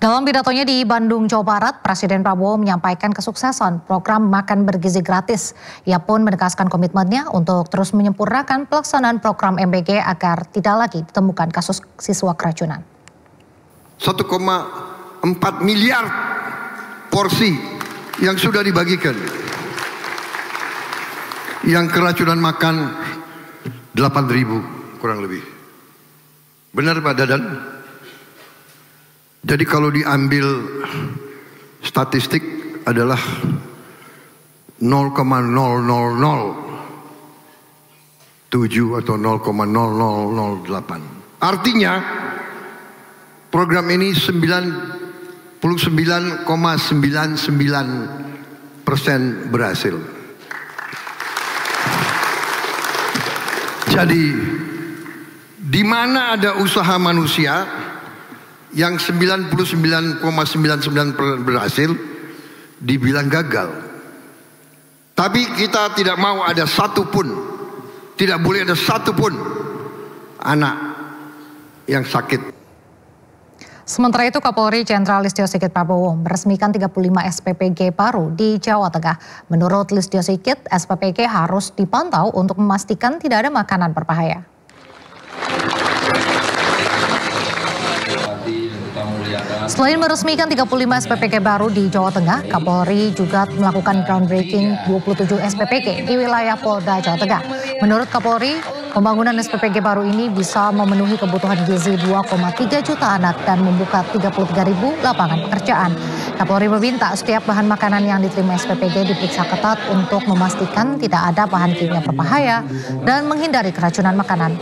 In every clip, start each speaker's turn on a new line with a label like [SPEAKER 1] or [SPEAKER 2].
[SPEAKER 1] Dalam pidatonya di Bandung, Jawa Barat, Presiden Prabowo menyampaikan kesuksesan program makan bergizi gratis. Ia pun menegaskan komitmennya untuk terus menyempurnakan pelaksanaan program MBG agar tidak lagi ditemukan kasus siswa keracunan.
[SPEAKER 2] 1,4 miliar porsi yang sudah dibagikan. Yang keracunan makan 8.000 kurang lebih. Benar Pak Dadan? Jadi kalau diambil statistik adalah 0,0007 atau 0,0008. Artinya program ini 99,99% berhasil. Jadi di mana ada usaha manusia yang 99,99% berhasil dibilang gagal. Tapi kita tidak mau ada satupun, tidak boleh ada satupun anak yang sakit.
[SPEAKER 1] Sementara itu Kapolri Jenderal Listio Sigit Prabowo meresmikan 35 SPPG baru di Jawa Tengah. Menurut Listio Sigit, SPPG harus dipantau untuk memastikan tidak ada makanan berbahaya. Selain meresmikan 35 SPPG baru di Jawa Tengah, Kapolri juga melakukan groundbreaking 27 SPPG di wilayah Polda Jawa Tengah. Menurut Kapolri, pembangunan SPPG baru ini bisa memenuhi kebutuhan gizi 2,3 juta anak dan membuka 33.000 lapangan pekerjaan. Kapolri meminta setiap bahan makanan yang diterima SPPG diperiksa ketat untuk memastikan tidak ada bahan kimia berbahaya dan menghindari keracunan makanan.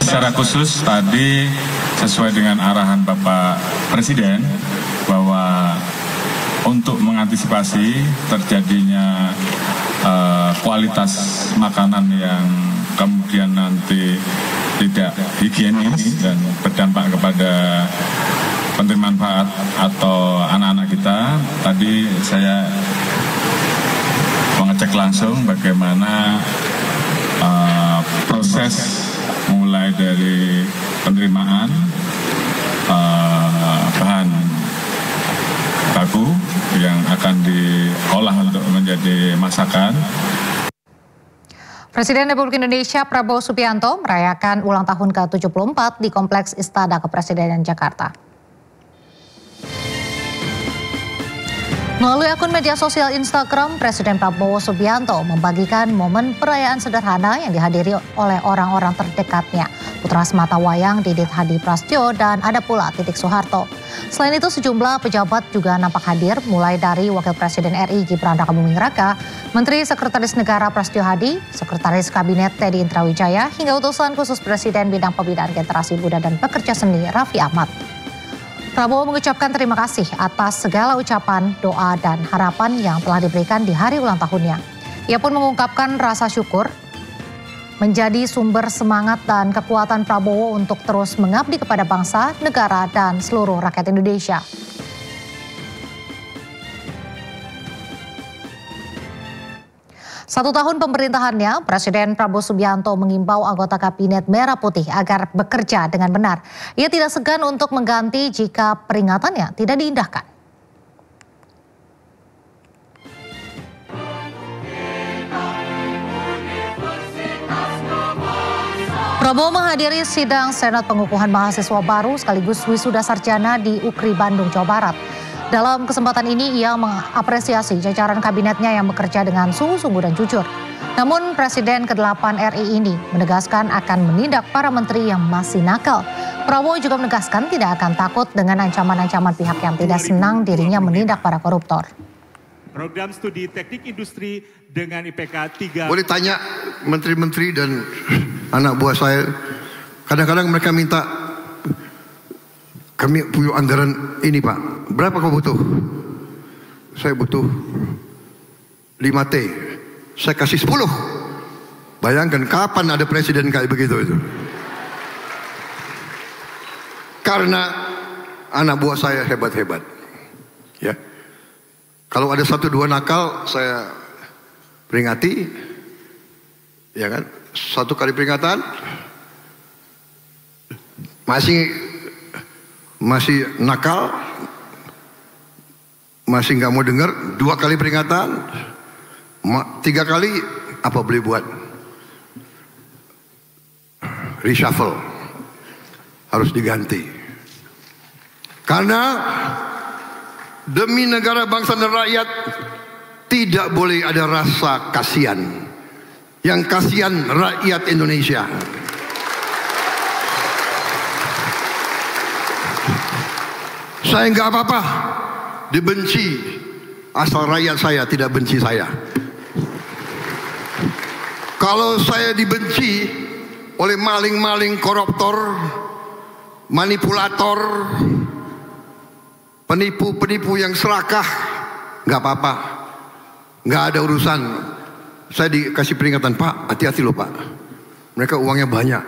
[SPEAKER 3] Secara khusus tadi sesuai dengan arahan Bapak Presiden bahwa untuk mengantisipasi terjadinya kualitas makanan yang kemudian nanti tidak higienis dan berdampak kepada penerima manfaat atau anak-anak kita, tadi saya mengecek langsung bagaimana proses mulai dari penerimaan bahan baku yang akan diolah untuk menjadi masakan.
[SPEAKER 1] Presiden Republik Indonesia Prabowo Subianto merayakan ulang tahun ke-74 di Kompleks Istana Kepresidenan Jakarta. Melalui akun media sosial Instagram, Presiden Prabowo Subianto membagikan momen perayaan sederhana yang dihadiri oleh orang-orang terdekatnya. Putra Sematawayang Didit Hadi Prastyo dan ada pula Titik Soeharto. Selain itu sejumlah pejabat juga nampak hadir, mulai dari Wakil Presiden RI Gibran Rakabuming Raka, Menteri Sekretaris Negara Prastyo Hadi, Sekretaris Kabinet Teddy Indrawijaya, hingga utusan khusus Presiden bidang pembinaan generasi muda dan pekerja seni Raffi Ahmad. Prabowo mengucapkan terima kasih atas segala ucapan, doa, dan harapan yang telah diberikan di hari ulang tahunnya. Ia pun mengungkapkan rasa syukur menjadi sumber semangat dan kekuatan Prabowo untuk terus mengabdi kepada bangsa, negara, dan seluruh rakyat Indonesia. Satu tahun pemerintahannya, Presiden Prabowo Subianto mengimbau anggota Kabinet Merah Putih agar bekerja dengan benar. Ia tidak segan untuk mengganti jika peringatannya tidak diindahkan. Prabowo menghadiri sidang Senat Pengukuhan Mahasiswa Baru sekaligus wisuda sarjana di UKRI Bandung, Jawa Barat. Dalam kesempatan ini ia mengapresiasi jajaran kabinetnya yang bekerja dengan sungguh-sungguh dan jujur. Namun Presiden ke-8 RI ini menegaskan akan menindak para menteri yang masih nakal. Prabowo juga menegaskan tidak akan takut dengan ancaman-ancaman pihak yang tidak senang dirinya menindak para koruptor.
[SPEAKER 4] Program studi teknik industri dengan IPK 3.
[SPEAKER 2] Boleh tanya menteri-menteri dan anak buah saya, kadang-kadang mereka minta, kami punya anggaran ini Pak, berapa kau butuh? Saya butuh 5T, saya kasih 10. Bayangkan kapan ada presiden kayak begitu itu. Karena anak buah saya hebat-hebat. Ya. Kalau ada 1-2 nakal, saya peringati. Ya kan? 1 kali peringatan, masih nakal, masih nggak mau dengar. 2 kali peringatan, 3 kali apa boleh buat? Reshuffle, harus diganti. Karena demi negara, bangsa dan rakyat tidak boleh ada rasa kasihan. Yang kasihan rakyat Indonesia. Saya nggak apa-apa dibenci, asal rakyat saya tidak benci saya. Kalau saya dibenci oleh maling-maling, koruptor, manipulator, penipu-penipu yang serakah, nggak apa-apa, nggak ada urusan. Saya dikasih peringatan, Pak, hati-hati loh Pak, mereka uangnya banyak,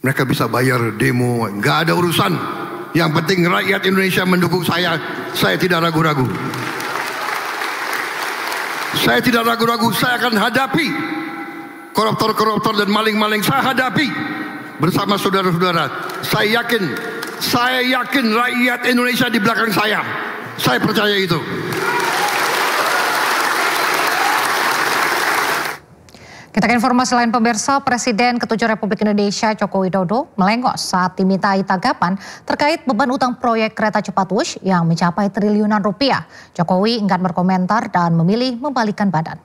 [SPEAKER 2] mereka bisa bayar demo, nggak ada urusan. Yang penting rakyat Indonesia mendukung saya tidak ragu-ragu. Saya tidak ragu-ragu, saya akan hadapi koruptor-koruptor dan maling-maling, saya hadapi bersama saudara-saudara. Saya yakin rakyat Indonesia di belakang saya percaya itu.
[SPEAKER 1] Kita ke informasi lain pemirsa, Presiden ke-7 Republik Indonesia Joko Widodo melengos saat dimintai tanggapan terkait beban utang proyek kereta cepat Wush yang mencapai triliunan rupiah. Jokowi enggan berkomentar dan memilih membalikkan badan.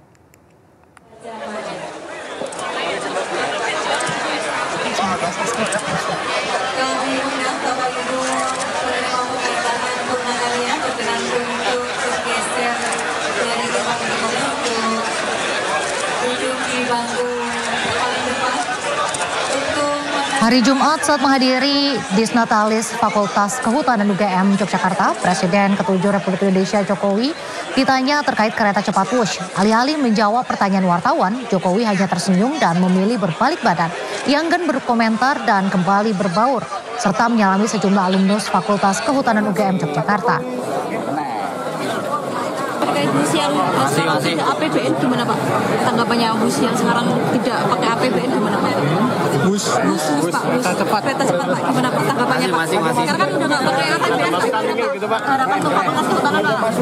[SPEAKER 1] Hari Jumat saat menghadiri Disnatalis Fakultas Kehutanan UGM Yogyakarta, Presiden ke-7 Republik Indonesia Jokowi ditanya terkait kereta cepat Wush. Alih-alih menjawab pertanyaan wartawan, Jokowi hanya tersenyum dan memilih berbalik badan. Ia enggan berkomentar dan kembali berbaur, serta menyalami sejumlah alumnus Fakultas Kehutanan UGM Yogyakarta.
[SPEAKER 5] Terkait bus yang sekarang tidak APBN gimana Pak? Tanggapannya bus yang sekarang tidak pakai APBN gimana Pak? Bus Pak, kereta cepat Pak, gimana Pak tanggapannya Pak? Sekarang kan udah nggak pakai APBN Pak. Harapan untuk Fakultas Kehutanan Pak.